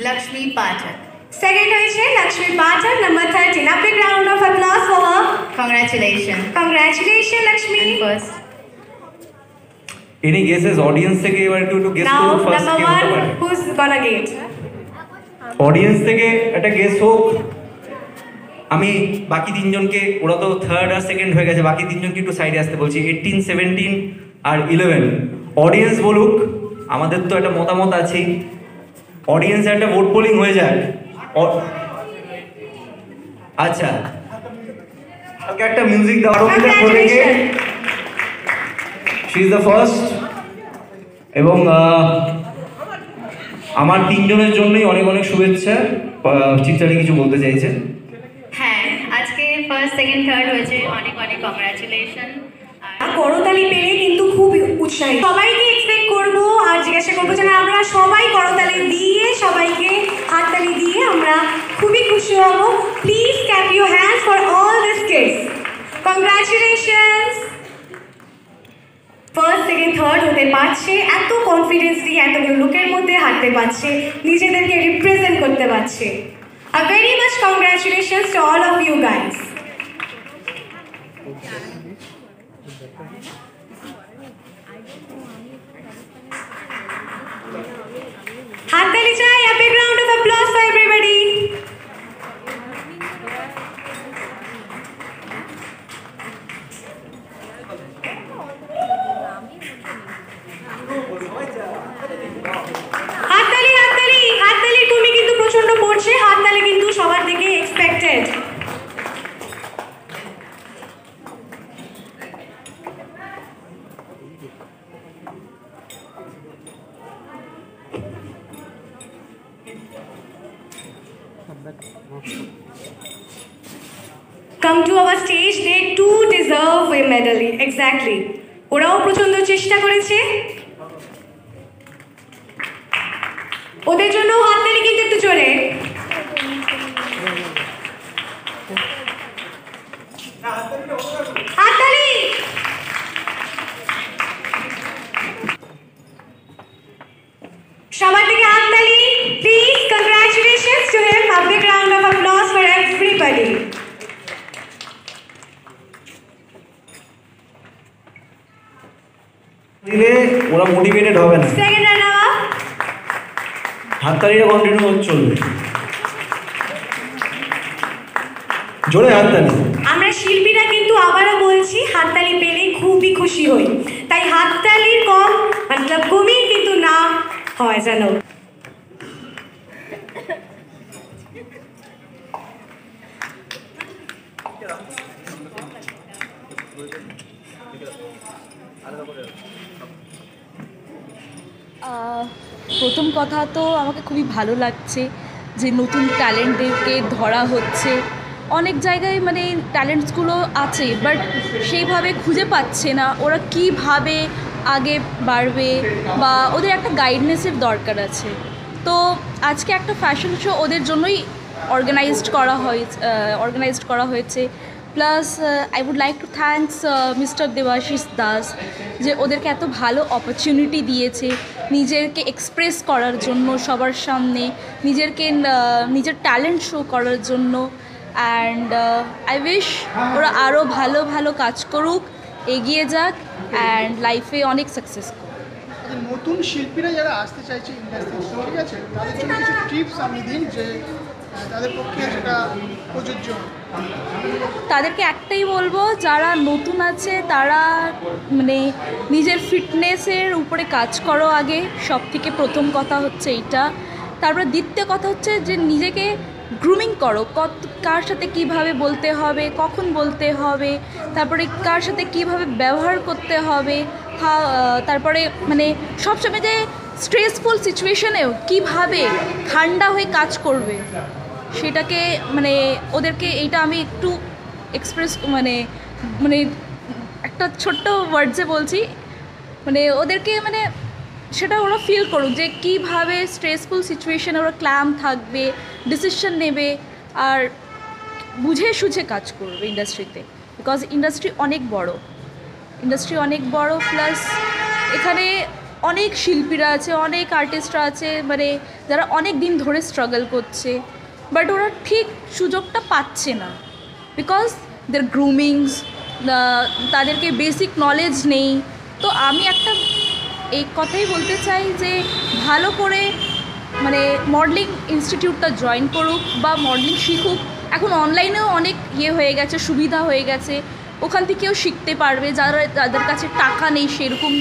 Lakshmi Pathak. Second হয়েছে Lakshmi Pathak, number 13. A big round of applause for her. Congratulations. Congratulations, Lakshmi. And first. Any guesses? Audience থেকে এবার একটু guess Now, করুন first number কে হতে পারে। 1, who's gonna get? Audience থেকে একটা guess হোক। আমি বাকি তিনজনকে, ওরা তো থার্ড আর সেকেন্ড হয়ে গেছে, বাকি তিনজনকে একটু সাইডে আসতে বলছি। 18, 17 আর 11। অডিয়েন্স বলুক, আমাদের তো একটা মতামত আছেই। অডিয়েন্স একটা ভোট পোলিং হয়ে যাক। আচ্ছা, ওকে একটা মিউজিক দাও। She is the first. এবং আমার তিনজনের জন্যই অনেক অনেক শুভেচ্ছা। চিত্রালি কিছু বলতে চাইছে? হ্যাঁ, আজকে ফার্স্ট সেকেন্ড থার্ড হয়েছে, অনেক অনেক কংগ্রাচুলেশন। করতালি পেলে কিন্তু খুব উৎসাহী। সবাইকে এক্সপেক্ট করব আর জিজ্ঞাসা করবো যেন আমরা সবাই করতালি দিয়ে, সবাইকে হাততালি দিয়ে আমরা খুবই খুশি হব। Please clap your hands for all this kids. Congratulations. First second third হতে পারছে, এত কনফিডেন্স দিয়ে এতগুলো লোকের মধ্যে হাঁটতে পারছে, নিজেদেরকে রিপ্রেজেন্ট করতে পারছে। A very much congratulations to all of you guys. Hathali chai, a big round of applause for everybody. হাততালি হাততালি হাততালি তুমি কিন্তু প্রচন্ড পড়ছে, হাততালি কিন্তু সবার থেকে expected. Come to our stage, they too deserve a medal. Exactly. ওরাও প্রচন্ড চেষ্টা করেছে, ওদের জন্য হাততালি কিন্তু একটু জোরে। হাততালি। সবার থেকে হাততালি please. Congratulations to him. A big round of applause for everybody. দিলে ওরা মোটিভেটেড হবে না। Second runner up. হাততালিটা কন্টিনিউ চলবে, জোরে হাততালি। আমরা শিল্পীরা কিন্তু আবারও বলছি, হাততালি পেলে খুবই খুশি হই, তাই হাততালির কম মতলব কমই কিন্তু না হয় যেন। প্রথম কথা তো আমাকে খুবই ভালো লাগছে যে নতুন ট্যালেন্টদেরকে ধরা হচ্ছে। অনেক জায়গায় মানে ট্যালেন্টসগুলো আছে বাট সেইভাবে খুঁজে পাচ্ছে না ওরা কিভাবে আগে বাড়বে, বা ওদের একটা গাইডনেসের দরকার আছে। তো আজকে একটা ফ্যাশন শো ওদের জন্যই অর্গানাইজড করা হয়েছে। Plus I would like to thanks mister Debashis Das যে ওদেরকে এত ভালো অপরচুনিটি দিয়েছে নিজেকে এক্সপ্রেস করার জন্য, সবার সামনে নিজের ট্যালেন্ট শো করার জন্য। অ্যান্ড আই উইশ ওরা আরও ভালো ভালো কাজ করুক, এগিয়ে যাক অ্যান্ড লাইফে অনেক সাকসেস করুক। নতুন শিল্পীরা যারা আসতে চাইছে ইন্ডাস্ট্রিতে, ঠিক আছে, তাদের জন্য কিছু টিপস আপনি দিন যে তাদের পক্ষে সেটা প্রযোজ্য। তাদেরকে একটাই বলবো, যারা নতুন আছে তারা মানে নিজের ফিটনেসের উপরে কাজ করো আগে, সব থেকে প্রথম কথা হচ্ছে এইটা। তারপরে দ্বিতীয় কথা হচ্ছে যে নিজেকে গ্রুমিং করো, কার সাথে কিভাবে বলতে হবে, কখন বলতে হবে, তারপরে কার সাথে কিভাবে ব্যবহার করতে হবে, তারপরে মানে সবসময় যে স্ট্রেসফুল সিচুয়েশনেও কিভাবে ঠান্ডা হয়ে কাজ করবে সেটাকে মানে ওদেরকে এইটা আমি একটু এক্সপ্রেস মানে মানে একটা ছোট্ট ওয়ার্ডসে বলছি, মানে ওদেরকে মানে সেটা ওরা ফিল করুক যে কীভাবে স্ট্রেসফুল সিচুয়েশানে ওরা ক্ল্যাম থাকবে, ডিসিশন নেবে আর বুঝে সুঝে কাজ করবে ইন্ডাস্ট্রিতে। বিকজ ইন্ডাস্ট্রি অনেক বড়, প্লাস এখানে অনেক শিল্পীরা আছে, অনেক আর্টিস্টরা আছে, মানে যারা অনেক দিন ধরে স্ট্রাগল করছে, বাট ওরা ঠিক সুযোগটা পাচ্ছে না, বিকজ দের গ্রুমিংস, তাদেরকে বেসিক নলেজ নেই। তো আমি একটা এই কথাই বলতে চাই যে ভালো করে মানে মডেলিং ইনস্টিটিউটটা জয়েন করুক বা মডেলিং শিখুক। এখন অনলাইনেও অনেক হয়ে গেছে, সুবিধা হয়ে গেছে, ওখান থেকেও শিখতে পারবে। যাদের কাছে টাকা নেই সেরকম,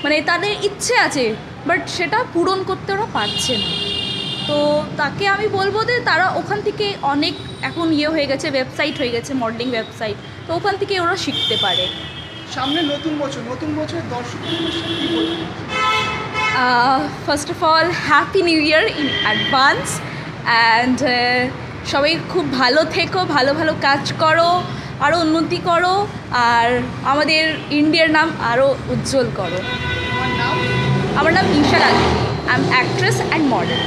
মানে তাদের ইচ্ছে আছে বাট সেটা পূরণ করতে ওরা পারছে না, তো তাকে আমি বলবো যে তারা ওখান থেকে অনেক এখন হয়ে গেছে, ওয়েবসাইট হয়ে গেছে, মডেলিং ওয়েবসাইট, তো ওখান থেকে ওরা শিখতে পারে। সামনে নতুন বছর দর্শকদের সাথে কি বলবেন? First of all happy new year in advance, and সবাই খুব ভালো থেকো, ভালো ভালো কাজ করো, আরও উন্নতি করো, আর আমাদের ইন্ডিয়ার নাম আরও উজ্জ্বল করো। আমার নাম Isha Rani, I am actress and model.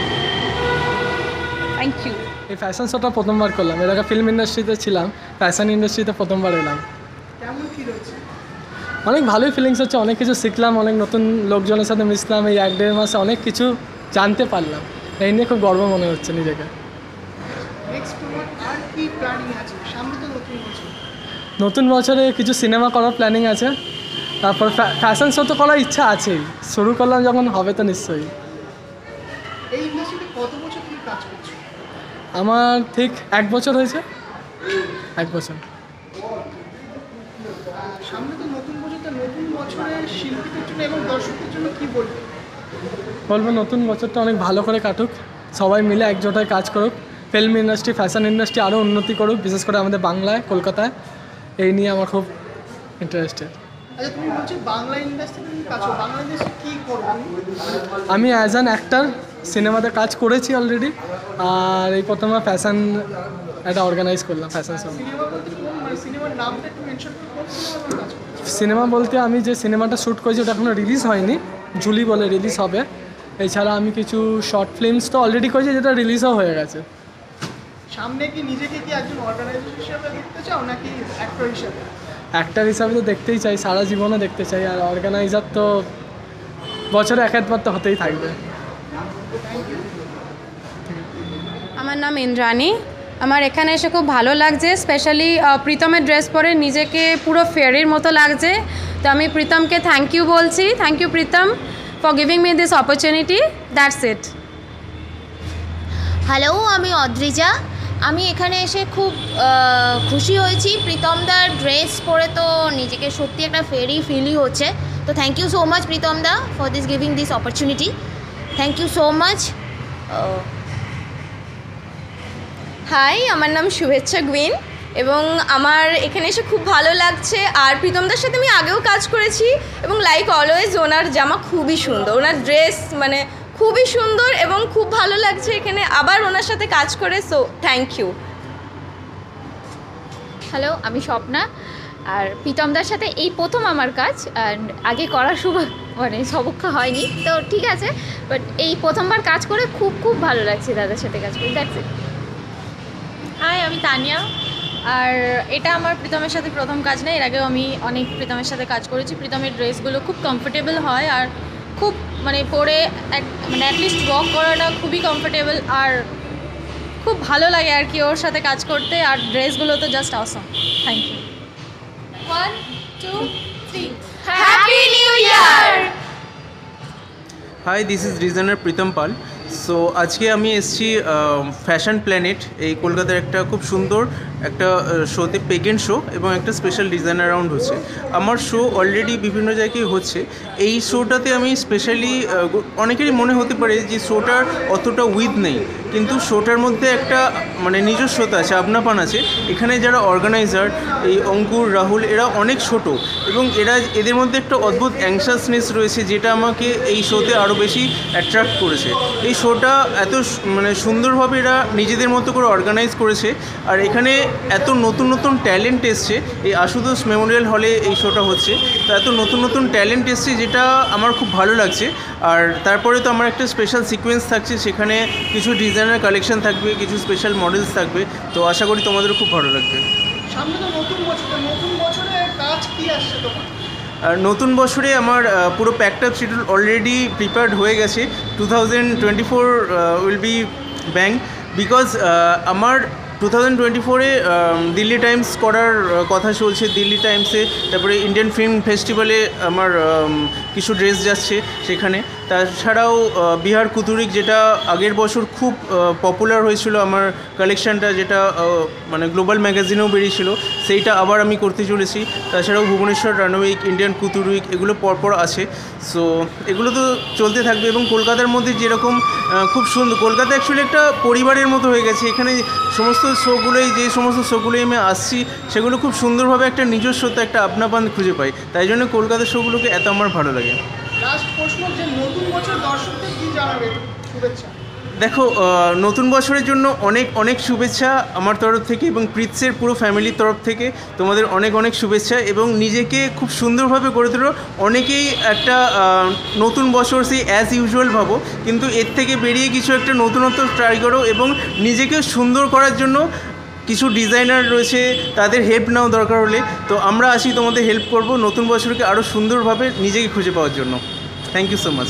Thank you. এই ফ্যাশন শোটা প্রথমবার করলাম, এর আগে ফিল্ম ইন্ডাস্ট্রিতে ছিলাম, ফ্যাশন ইন্ডাস্ট্রিতে প্রথমবার এলাম। কেমন কি রয়েছে? অনেক ভালোই ফিলিংস হচ্ছে, অনেক কিছু শিখলাম, অনেক নতুন লোকজনের সাথে মিশলাম, এই 1-1.5 মাসে অনেক কিছু জানতে পারলাম, এই নিয়ে খুব গর্ব মনে হচ্ছে নিজেকে। নেক্সট তোমার আর কি প্ল্যানিং আছে? সামনে তো নতুন বছরে কিছু সিনেমা করার প্ল্যানিং আছে, তারপর ফ্যাশন শো তো করার ইচ্ছা আছেই, শুরু করলাম যখন হবে তো নিশ্চয়ই। এই ইন্ডাস্ট্রিতে কত বছর তুমি কাজ করছো? আমার ঠিক 1 বছর হয়েছে, 1 বছর। সামনে তো নতুন বছরে শিল্পীদের জন্য এবং দর্শকদের জন্য কি বলবে? বলবো নতুন বছরটা অনেক ভালো করে কাটুক, সবাই মিলে একজোটায় কাজ করুক, ফিল্ম ইন্ডাস্ট্রি, ফ্যাশন ইন্ডাস্ট্রি আরও উন্নতি করুক, বিশেষ করে আমাদের বাংলায়, কলকাতায়, এই নিয়ে আমার খুব ইন্টারেস্টেড। আচ্ছা, তুমি বলছো বাংলা ইন্ডাস্ট্রিতে তুমি কাজ করো, বাংলা ইন্ডাস্ট্রি কী করবো? আমি অ্যাজ অ্যান অ্যাক্টার সিনেমাতে কাজ করেছি অলরেডি, আর এই প্রথমে ফ্যাশন একটা অর্গানাইজ করলাম, ফ্যাশন শো। সিনেমার নামটা একটু মেনশন করো, সিনেমা বলতে আমি যে সিনেমাটা শ্যুট করেছি ওটা এখনও রিলিজ হয়নি, জুলি বলে রিলিজ হবে। এছাড়া আমি কিছু শর্ট ফিল্মস তো অলরেডি করেছি, যেটা রিলিজও হয়ে গেছে। সামনে কি নিজেকে কি একজন অর্গানাইজার হিসেবে দেখতে চাও নাকি অ্যাক্টর হিসেবে? অ্যাক্টর হিসাবে তো দেখতেই চাই, সারা জীবনও দেখতে চাই, আর অর্গানাইজার তো বছরে 1-1 তো হতেই থাকবে। আমার নাম ইন্দ্রাণী, আমার এখানে এসে খুব ভালো লাগছে, স্পেশালি প্রীতমের ড্রেস পরে নিজেকে পুরো ফেয়ারির মতো লাগছে, তো আমি প্রীতমকে থ্যাংক ইউ বলছি। Thank you Pritam for giving me this opportunity, that's it. Hello, আমি অদ্রিজা। আমি এখানে এসে খুব খুশি হয়েছি, প্রীতমদার ড্রেস পরে তো নিজেকে সত্যি একটা ফেরি ফিলই হচ্ছে, তো থ্যাংক ইউ সো মাচ প্রীতমদা for this giving this opportunity, thank you so much. Hi, আমার নাম শুভেচ্ছা গুইন এবং আমার এখানে এসে খুব ভালো লাগছে, আর প্রীতমদার সাথে আমি আগেও কাজ করেছি এবং লাইক অলওয়েজ ওনার জামা খুবই সুন্দর, ওনার ড্রেস মানে খুবই সুন্দর এবং খুব ভালো লাগছে এখানে আবার ওনার সাথে কাজ করে, সো থ্যাংক ইউ। হ্যালো, আমি স্বপ্না, আর প্রীতমদার সাথে এই প্রথম আমার কাজ, আগে করার সৌভাগ্য হয়নি, তো ঠিক আছে, বাট এই প্রথমবার কাজ করে খুব খুব ভালো লাগছে দাদার সাথে কাজ করে, দ্যাটস ইট। হাই, আমি তানিয়া, আর এটা আমার প্রীতমের সাথে প্রথম কাজ না, এর আগেও আমি অনেক প্রীতমের সাথে কাজ করেছি। প্রীতমের ড্রেসগুলো খুব কমফোর্টেবল হয় আর খুব মানে পরে মানে অ্যাটলিস্ট ওয়াক করাটা খুবই কমফোর্টেবল, আর খুব ভালো লাগে আর কি ওর সাথে কাজ করতে, আর ড্রেসগুলো তো just awesome. Thank you. 1 2 3 happy new year. Hi, this is designer Pritam Pal. So আজকে আমি এসেছি ফ্যাশন প্ল্যানেট, এই কলকাতার একটা খুব সুন্দর একটা শোতে, পেগেন্ট শো, এবং একটা স্পেশাল ডিজাইনার রাউন্ড হচ্ছে। আমার শো অলরেডি বিভিন্ন জায়গায় হচ্ছে। এই শোটাতে আমি স্পেশালি, অনেকেরই মনে হতে পারে যে শোটার অতটা উইথ নেই, কিন্তু শোটার মধ্যে একটা মানে নিজস্বতা আছে, আপনাপান আছে। এখানে যারা অর্গানাইজার, এই অঙ্কুর, রাহুল, এরা অনেক ছোট, এবং এদের মধ্যে একটা অদ্ভুত অ্যাংশাসনেস রয়েছে, যেটা আমাকে এই শোতে আরও বেশি অ্যাট্রাক্ট করেছে। এই শোটা এত মানে সুন্দরভাবে এরা নিজেদের মতো করে অর্গানাইজ করেছে, আর এখানে এত নতুন নতুন ট্যালেন্ট এসছে। এই আশুতোষ মেমোরিয়াল হলে এই শোটা হচ্ছে, তো এত নতুন নতুন ট্যালেন্ট এসছে, যেটা আমার খুব ভালো লাগছে। আর তারপরে তো আমার একটা স্পেশাল সিকোয়েন্স থাকছে, সেখানে কিছু ডিজাইনার কালেকশন থাকবে, কিছু স্পেশাল মডেলস থাকবে, তো আশা করি তোমাদেরও খুব ভালো লাগবে। সামনে তো নতুন বছরে কাজ কি আসছে তোমার? আর নতুন বছরে আমার পুরো packed up schedule already prepared হয়ে গেছে। 2024 উইল বি ব্যাং, বিকজ আমার 2024-এ দিল্লি টাইমস করার কথা চলছে। দিল্লি টাইমসে, তারপরে ইন্ডিয়ান ফিল্ম ফেস্টিভ্যালে আমার কিছু ড্রেস যাচ্ছে সেখানে। তাছাড়াও বিহার কুতুরিক, যেটা আগের বছর খুব পপুলার হয়েছিল আমার কালেকশানটা, যেটা মানে গ্লোবাল ম্যাগাজিনেও বেরিয়েছিল, সেইটা আবার আমি করতে চলেছি। তাছাড়াও ভুবনেশ্বর রানওয়ে উইক, ইন্ডিয়ান কুতুরিক, এগুলো পরপর আছে। সো এগুলো তো চলতে থাকবে। এবং কলকাতার মধ্যে যেরকম খুব সুন্দর, কলকাতা অ্যাকচুয়ালি একটা পরিবারের মতো হয়ে গেছে। এখানে সমস্ত শোগুলোই, যে সমস্ত শোগুলোই আমি আসছি, সেগুলো খুব সুন্দরভাবে একটা নিজস্বতা, একটা আপনাপন খুঁজে পাই। তাই জন্য কলকাতার শোগুলোকে এত আমার ভালো লাগে। লাস্ট প্রশ্ন, যে নতুন বছর দর্শকদের কি জানাবে? শুভেচ্ছা। দেখো, নতুন বছরের জন্য অনেক অনেক শুভেচ্ছা আমার তরফ থেকে এবং প্রিৎসের পুরো ফ্যামিলির তরফ থেকে তোমাদের অনেক অনেক শুভেচ্ছা। এবং নিজেকে খুব সুন্দরভাবে গড়ে তোলো। অনেকেই একটা নতুন বছর সেই অ্যাজ ইউজুয়াল ভাবো, কিন্তু এর থেকে বেরিয়ে কিছু একটা নতুনত্ব ট্রাই করো এবং নিজেকে সুন্দর করার জন্য কিছু ডিজাইনার রয়েছে, তাদের হেল্প নাও দরকার হলে। তো আমরা আছি, তোমাদের হেল্প করব নতুন বছরকে আরও সুন্দরভাবে নিজেকে খুঁজে পাওয়ার জন্য। Thank you so much.